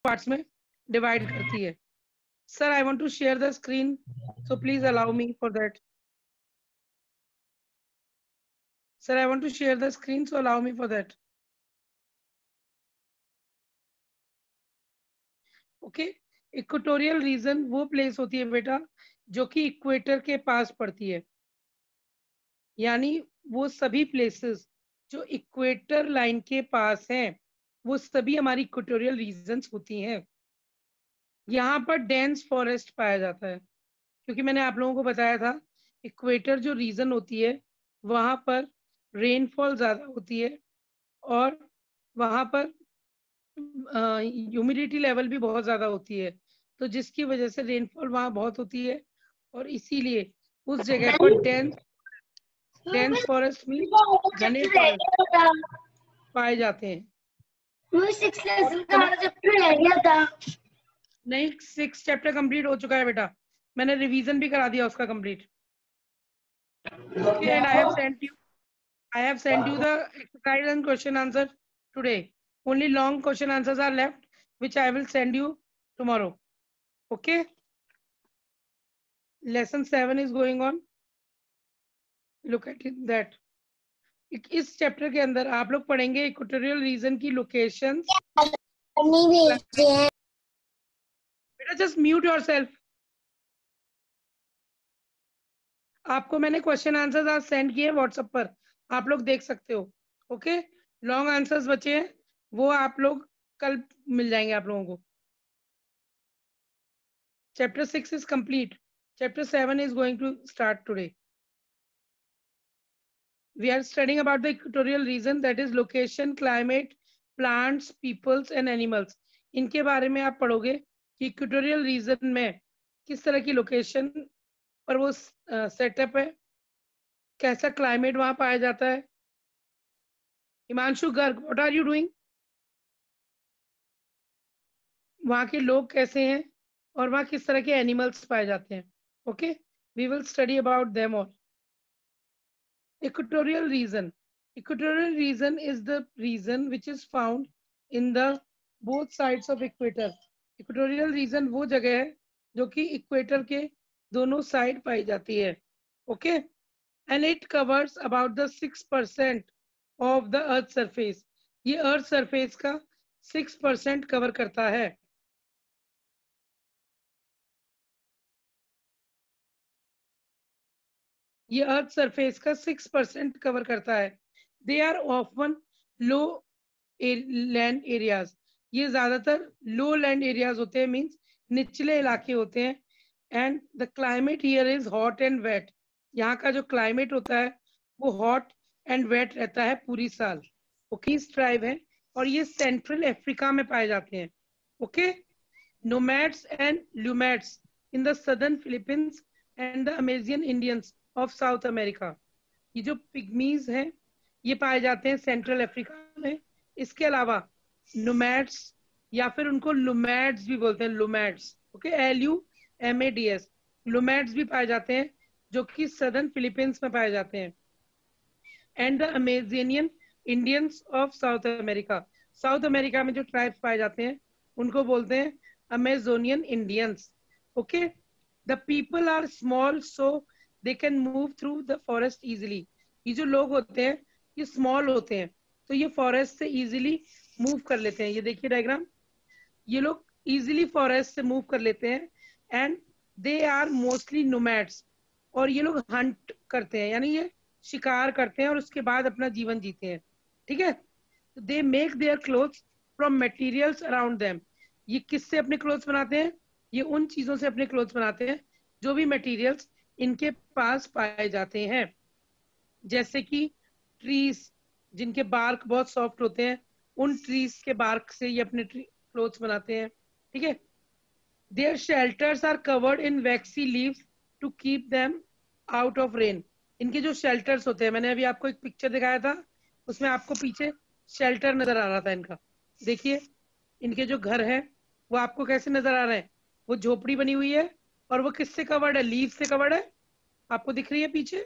Parts में divide करती है। Sir I want to share the screen, so please allow me for that. Sir I want to share the screen, so allow me for that. Okay, equatorial region वो place होती है बेटा जो कि equator के पास पड़ती है, यानी वो सभी प्लेसेस जो इक्वेटर लाइन के पास हैं वो सभी हमारी इक्वेटोरियल रीजन्स होती हैं। यहाँ पर डेंस फॉरेस्ट पाया जाता है, क्योंकि मैंने आप लोगों को बताया था इक्वेटर जो रीजन होती है वहाँ पर रेनफॉल ज़्यादा होती है और वहाँ पर ह्यूमिडिटी लेवल भी बहुत ज़्यादा होती है, तो जिसकी वजह से रेनफॉल वहाँ बहुत होती है और इसीलिए उस जगह पर डेंस फॉरेस्ट में घने फॉरेस्ट पाए जाते हैं। नहीं, 6 चैप्टर कंप्लीट हो चुका है बेटा, मैंने रिवीजन भी करा दिया उसका complete. Okay, and I have sent you the exercise and question answer today. Only long question answers are left which I will send you tomorrow. Okay, lesson 7 is going on, look at that. इस chapter के अंदर आप लोग पढ़ेंगे equatorial region की locations. बेटा just mute yourself. आपको मैंने क्वेश्चन आंसर्स आज सेंड किए व्हाट्सएप पर, आप लोग देख सकते हो। ओके, लॉन्ग आंसर्स बचे हैं वो आप लोग कल मिल जाएंगे आप लोगों को। Chapter 6 is complete, chapter 7 is going to start today. We are studying about the equatorial region, that is location, climate, plants, peoples and animals. इनके बारे में आप पढ़ोगे कि इक्वेटोरियल रीजन में किस तरह की लोकेशन और वो सेटअप है, कैसा क्लाइमेट वहां पाया जाता है। Himanshu Garg, what are you doing? वहाँ के लोग कैसे हैं और वहाँ किस तरह के एनिमल्स पाए जाते हैं। Okay, we will study about them all. Equatorial region. Equatorial region is the region which is found in the both sides of equator. Equatorial region वो जगह है जो कि इक्वेटर के दोनों साइड पाई जाती है। Okay, and it covers about the 6% of the earth surface. ये अर्थ सरफेस का 6% कवर करता है। ये अर्थ सरफेस का 6% कवर करता है। They are often low land areas, ये ज्यादातर लो लैंड एरियाज होते हैं, मींस निचले इलाके होते हैं। And the climate here is hot and wet, यहाँ का जो क्लाइमेट होता है वो हॉट एंड वेट रहता है पूरी साल। ओके, इस ट्राइब है और ये सेंट्रल अफ्रीका में पाए जाते हैं। Okay, nomads and Lumads in the southern Philippines and the Amazonian Indians of South America. ये जो पिग्मीज हैं ये पाए जाते हैं सेंट्रल अफ्रीका में। इसके अलावा नोमैड्स या फिर उनको लुमैड्स भी बोलते हैं, लुमैड्स। ओके, LUMADS, लुमैड्स भी पाए जाते हैं जो कि सदर्न फिलीपींस में पाए जाते हैं। And the Amazonian Indians of South America, South America में जो ट्राइब्स पाए जाते हैं उनको बोलते हैं Amazonian Indians. Okay, the people are small so they can move through the forest easily. ये जो लोग होते हैं ये स्मॉल होते हैं तो ये फॉरेस्ट से इजिली मूव कर लेते हैं। ये देखिए डायग्राम, ये लोग इजिली फॉरेस्ट से मूव कर लेते हैं। And they are mostly nomads, और ये लोग हंट करते हैं, यानी ये शिकार करते हैं और उसके बाद अपना जीवन जीते हैं। ठीक है, they make their clothes from materials around them. ये किससे अपने क्लोथ्स बनाते हैं? ये उन चीजों से अपने क्लोथ्स बनाते हैं जो भी मटेरियल्स इनके पास पाए जाते हैं, जैसे कि ट्रीज जिनके बार्क बहुत सॉफ्ट होते हैं, उन ट्रीज के बार्क से ये अपने क्लोथ्स बनाते हैं। ठीक है, their shelters are covered in waxy leaves to keep them out of rain. इनके जो शेल्टर्स होते हैं, मैंने अभी आपको एक पिक्चर दिखाया था, उसमें आपको पीछे शेल्टर नजर आ रहा था इनका। देखिए इनके जो घर है वो आपको कैसे नजर आ रहे हैं, वो झोपड़ी बनी हुई है और वो किससे कवर्ड है? लीव से कवर्ड है, आपको दिख रही है पीछे।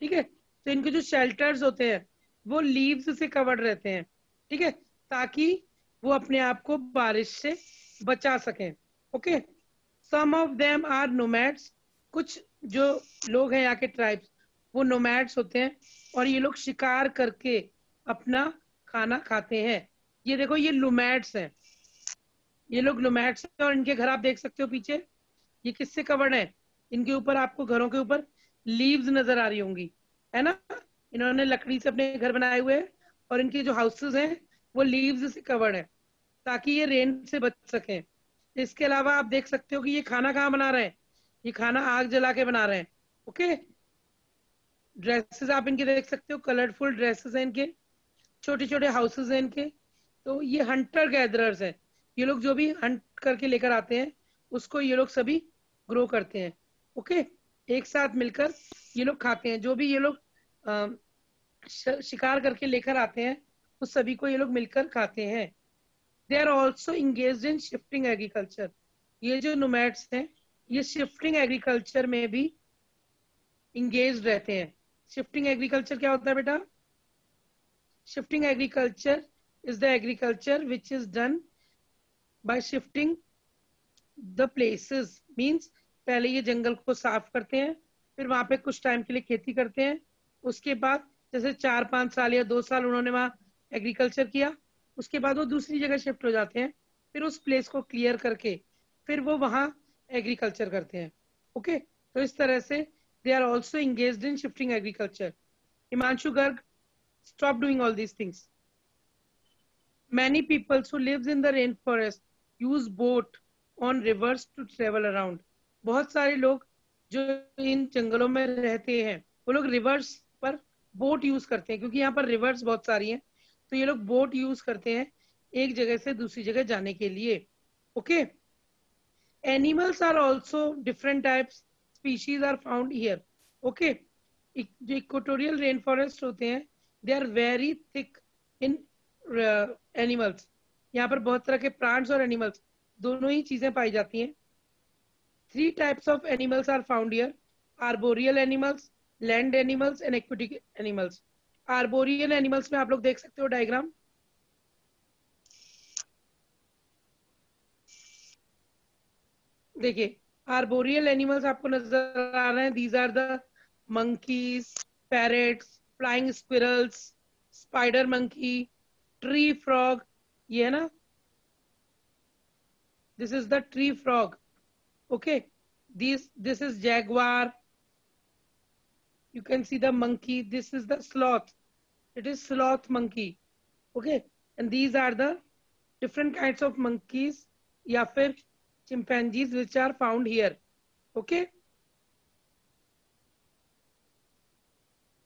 ठीक है, तो इनके जो शेल्टर्स होते हैं वो लीव्स से कवर्ड रहते हैं। ठीक है, ताकि वो अपने आप को बारिश से बचा सकें। Okay, some of them are nomads, कुछ जो लोग हैं यहाँ के ट्राइब्स वो नोमैड्स होते हैं और ये लोग शिकार करके अपना खाना खाते हैं। ये देखो ये नोमैड्स हैं, ये लोग नोमैड्स हैं और इनके घर आप देख सकते हो पीछे ये किससे कवर्ड है। इनके ऊपर आपको घरों के ऊपर लीव्स नजर आ रही होंगी, है ना। इन्होंने लकड़ी से अपने घर बनाए हुए हैं और इनके जो हाउसेस हैं वो लीव्स से कवर्ड है ताकि ये रेन से बच सकें। इसके अलावा आप देख सकते हो कि ये खाना कहाँ बना रहे हैं, ये खाना आग जला के बना रहे हैं। ओके, ड्रेसेस आप इनके देख सकते हो, कलरफुल ड्रेसेस हैं इनके, छोटे छोटे हाउसेस हैं इनके। तो ये हंटर गैदरर्स हैं, ये लोग जो भी हंट करके लेकर आते हैं उसको ये लोग सभी ग्रो करते हैं। ओके, एक साथ मिलकर ये लोग खाते हैं, जो भी ये लोग शिकार करके लेकर आते हैं उस सभी को ये लोग मिलकर खाते हैं। They are also engage in shifting agriculture, ये जो नोमैड्स हैं ये शिफ्टिंग एग्रीकल्चर में भी इंगेज रहते हैं। शिफ्टिंग एग्रीकल्चर क्या होता है बेटा? Shifting agriculture is the agriculture which is done by shifting the places, means पहले ये जंगल को साफ करते हैं, फिर वहां पे कुछ टाइम के लिए खेती करते हैं, उसके बाद जैसे 4-5 साल या 2 साल उन्होंने वहां एग्रीकल्चर किया, उसके बाद वो दूसरी जगह शिफ्ट हो जाते हैं, फिर उस प्लेस को क्लियर करके फिर वो वहां एग्रीकल्चर करते हैं। ओके, तो इस तरह से they are also engaged in shifting agriculture. Himanshu Garg, stop doing all these things. Many people who lives in the rainforest use boat on rivers to travel around. बहुत सारे लोग जो इन जंगलों में रहते हैं वो लोग रिवर्स पर बोट यूज करते हैं, क्योंकि यहाँ पर रिवर्स बहुत सारी हैं, तो ये लोग बोट यूज करते हैं एक जगह से दूसरी जगह जाने के लिए। Okay, animals are also different types species are found here. Okay, जो इक्वेटोरियल रेन फॉरेस्ट होते हैं they are very thick in animals, यहाँ पर बहुत तरह के प्लांट्स और एनिमल्स दोनों ही चीजें पाई जाती हैं। 3 types of animals are found here, arboreal animals, land animals and aquatic animals. Arboreal animals में आप लोग देख सकते हो डायग्राम, देखिए आर्बोरियल एनिमल्स आपको नजर आ रहे हैं, these are the monkeys, parrots, flying squirrels, spider monkey, tree frog, ये है ना, this is the tree frog. Okay, this is jaguar, you can see the monkey, this is the sloth, it is sloth monkey. Okay, and these are the different kinds of monkeys या फिर chimpanzees which are found here. Okay,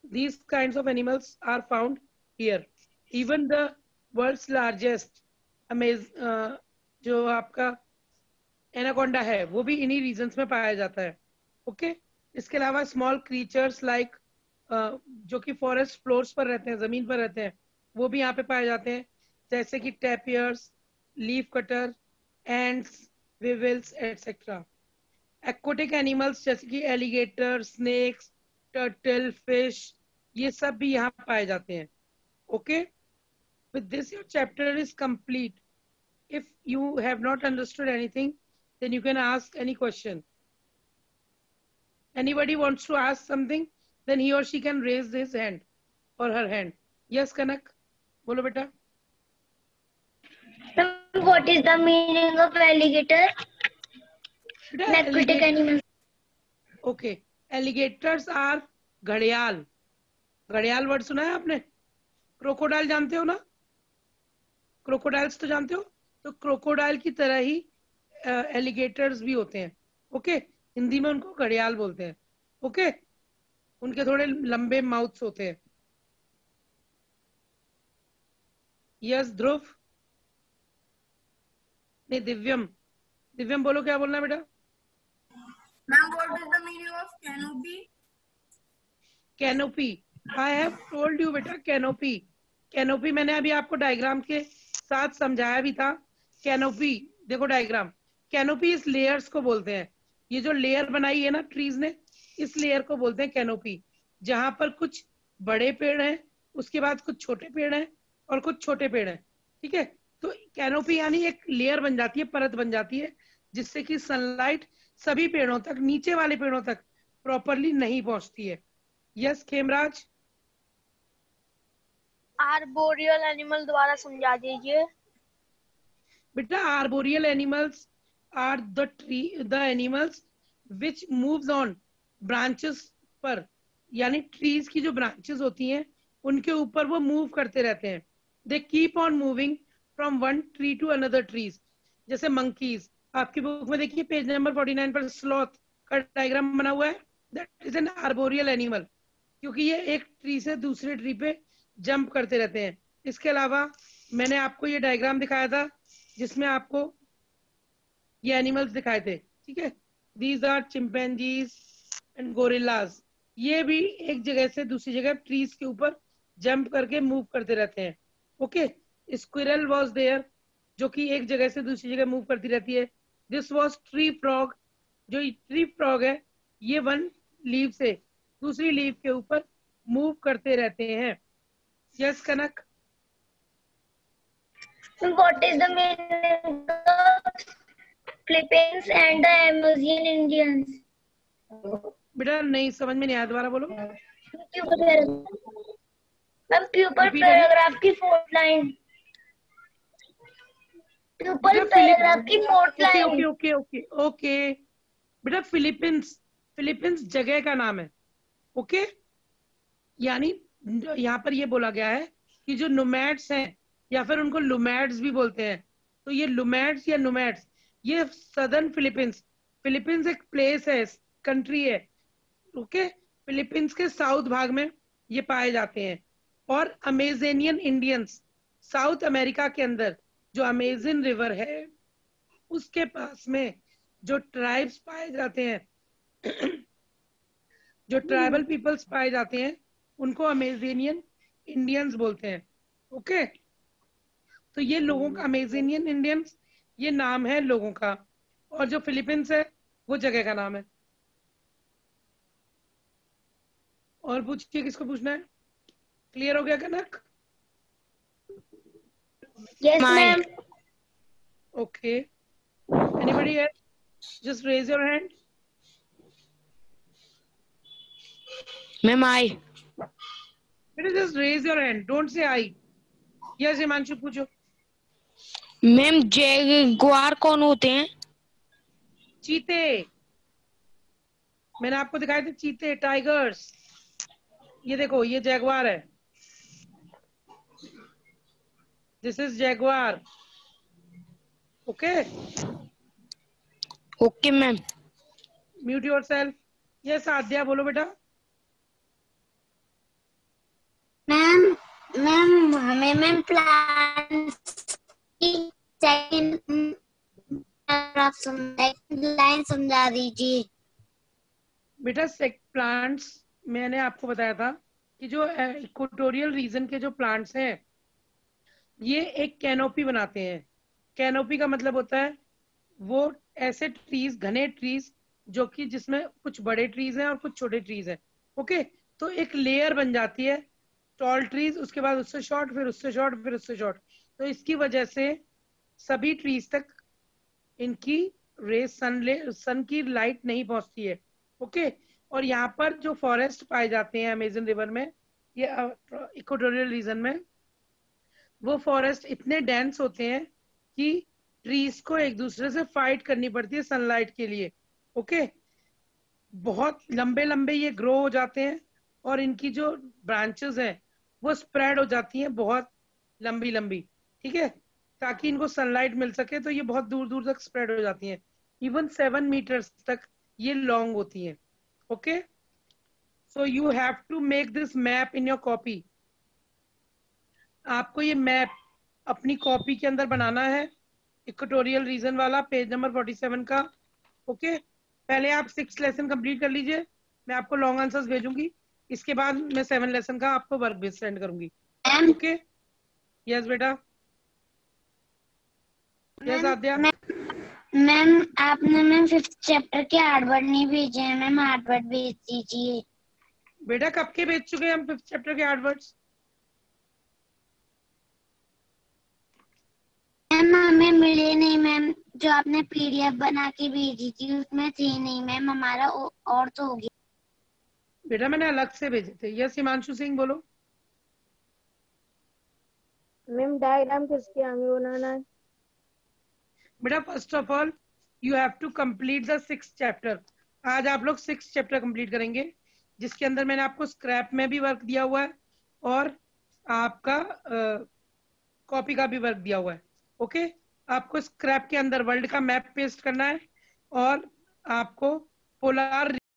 these kinds of animals are found here. Even the world's largest जो आपका anaconda है वो भी इन्हीं regions में पाया जाता है। ओके, इसके अलावा स्मॉल क्रीचर्स लाइक जो कि फॉरेस्ट फ्लोर्स पर रहते हैं, जमीन पर रहते हैं, वो भी यहाँ पे पाए जाते हैं, जैसे कि tapirs, leaf cutter, ants, weevils etcetera. Aquatic animals जैसे कि एलिगेटर, स्नेक्स, टर्टल, फिश, ये सब भी यहाँ पाए जाते हैं। Okay, with this your chapter is complete. If you have not understood anything then you can ask any question. Anybody wants to ask something, then he or she can raise his hand or her hand. Yes, Kanak, bolo beta. What is the meaning of alligator? Aquatic animals. Okay, alligators are घड़ियाल। घड़ियाल word सुना है आपने? Crocodile जानते हो ना? Crocodiles तो जानते हो, तो क्रोकोडाइल की तरह ही एलिगेटर्स भी होते हैं। ओके, हिंदी में उनको घड़ियाल बोलते हैं। ओके, उनके थोड़े लंबे माउथ्स होते हैं। यस ध्रुव, नहीं दिव्यम, दिव्यम बोलो क्या बोलना है बेटा? Ma'am, what is the meaning of canopy? Canopy, I have told you बेटा कैनोपी। कैनोपी मैंने अभी आपको डायग्राम के साथ समझाया भी था। कैनोपी देखो डायग्राम, कैनोपी इस लेयर्स को बोलते हैं, ये जो लेयर बनाई है ना ट्रीज ने, इस लेयर को बोलते हैं कैनोपी, जहां पर कुछ बड़े पेड़ हैं, उसके बाद कुछ छोटे पेड़ हैं और कुछ छोटे पेड़ हैं। ठीक है, तो कैनोपी यानी एक लेयर बन जाती है, परत बन जाती है, जिससे कि सनलाइट सभी पेड़ों तक, नीचे वाले पेड़ों तक प्रॉपरली नहीं पहुंचती है। यस खेमराज। आर्बोरियल एनिमल द्वारा समझा दीजिए। बेटा arboreal animals are the animals which moves on branches पर, यानी ट्रीज की जो ब्रांचेस होती हैं उनके ऊपर वो मूव करते रहते हैं। They keep on moving from one tree to another trees. जैसे मंकीज, आपकी बुक में देखिए पेज नंबर 49 पर स्लॉथ का डायग्राम बना हुआ है, that is an arboreal animal, क्योंकि ये एक ट्री से दूसरे ट्री पे जंप करते रहते हैं। इसके अलावा मैंने आपको ये डायग्राम दिखाया था जिसमें आपको ये एनिमल्स दिखाए थे, ठीक है। These are chimpanzees and gorillas. ये भी एक जगह से दूसरी जगह ट्रीज के ऊपर जंप करके मूव करते रहते हैं। ओके, स्क्विरल वाज देयर, जो कि एक जगह से दूसरी जगह मूव करती रहती है। दिस वाज ट्री फ्रॉग, जो ट्री फ्रॉग है ये वन लीव से दूसरी लीव के ऊपर मूव करते रहते हैं। Yes Kanak. What is the meaning of Philippines and the Amazon Indians? बेटा नहीं समझ में नहीं आया, दोबारा बोलो। मैम प्यूपल Repeat पैराग्राफ की फोर्थ लाइन। प्यूपल पैराग्राफ की fourth okay line. Okay okay okay okay बेटा फिलीपींस, फिलीपींस जगह का नाम है। ओके, यानी यहाँ पर ये बोला गया है कि जो नोमैड्स हैं या फिर उनको लुमैड्स भी बोलते हैं, तो ये लुमैड्स या नोमैड्स ये सदर्न फिलीपींस, फिलीपींस एक प्लेस है, कंट्री है। ओके, फिलीपींस के साउथ भाग में ये पाए जाते हैं। और अमेजोनियन इंडियंस, साउथ अमेरिका के अंदर जो अमेजन रिवर है उसके पास में जो ट्राइब्स पाए जाते हैं जो ट्राइबल पीपल्स पाए जाते हैं उनको अमेजोनियन इंडियंस बोलते हैं। ओके, तो ये लोगों का अमेजोनियन इंडियंस ये नाम है लोगों का, और जो फिलीपींस है वो जगह का नाम है। और पूछिए, किसको पूछना है? क्लियर हो गया Kanak? Yes ma'am. Okay, anybody else just raise your hand. Ma'am I. बेटा just raise your hand, don't say I. Yes Himanshu पूछो। मैम जैगुआर कौन होते हैं? चीते, मैंने आपको दिखाए थे चीते, टाइगर्स। ये देखो ये जैगवार है, this is Jaguar. Okay, okay ma'am. Mute yourself. Yes Aadya बोलो बेटा। मैम मैम हमें मैम प्लांट्स की सेकंड लाइन समझा दीजिए। बेटा प्लांट्स मैंने आपको बताया था कि जो इक्वेटोरियल रीजन के जो प्लांट्स हैं ये एक कैनोपी बनाते हैं। कैनोपी का मतलब होता है वो ऐसे ट्रीज, घने ट्रीज जो कि जिसमें कुछ बड़े ट्रीज हैं और कुछ छोटे ट्रीज हैं। ओके, तो एक लेयर बन जाती है, टॉल ट्रीज, उसके बाद उससे शॉर्ट, फिर उससे शॉर्ट, फिर उससे शॉर्ट। तो इसकी वजह से सभी ट्रीज तक इनकी रेस सन की लाइट नहीं पहुंचती है। ओके, और यहाँ पर जो फॉरेस्ट पाए जाते हैं अमेजन रिवर में, ये इक्वेटोरियल रीजन में, वो फॉरेस्ट इतने डेंस होते हैं कि ट्रीज को एक दूसरे से फाइट करनी पड़ती है सनलाइट के लिए। ओके, बहुत लंबे लंबे ये ग्रो हो जाते हैं और इनकी जो ब्रांचेस हैं वो स्प्रेड हो जाती हैं बहुत लंबी लंबी, ठीक है, ताकि इनको सनलाइट मिल सके। तो ये बहुत दूर दूर तक स्प्रेड हो जाती हैं, इवन 7 मीटर्स तक ये लॉन्ग होती हैं। Okay, so you have to make this map in your copy. आपको ये मैप अपनी कॉपी के अंदर बनाना है, इक्वेटोरियल रीजन वाला, पेज नंबर 47 का। ओके, पहले आप 6 लेसन कंप्लीट कर लीजिए, मैं आपको लॉन्ग आंसर्स भेजूंगी, इसके बाद मैं 7 लेसन का आपको वर्क भी सेंड करूंगी। ओके, यस बेटा। यस आद्या। मैम आपने मैम 5th चैप्टर के आर्टवर्ड नहीं भेजे हैं, मैम आर्टवर्ड भेज दीजिए। बेटा कब के भेज चुके हैं हम 5th चैप्टर के आर्टवर्ड्स? मैम हमें मिले नहीं मैम, जो आपने पीडीएफ बना के भेजी थी उसमें थी नहीं मैम, हमारा और तो हो गया। बेटा मैंने अलग से भेजे थे। यस हिमांशु सिंह बोलो। मैम डायग्राम किसके आगे बनाना है? बेटा first of all you have to complete the 6th chapter. आज आप लोग 6th चैप्टर कंप्लीट करेंगे, जिसके अंदर मैंने आपको स्क्रैप में भी वर्क दिया हुआ है और आपका कॉपी का भी वर्क दिया हुआ है। ओके, आपको स्क्रैप के अंदर वर्ल्ड का मैप पेस्ट करना है और आपको पोलार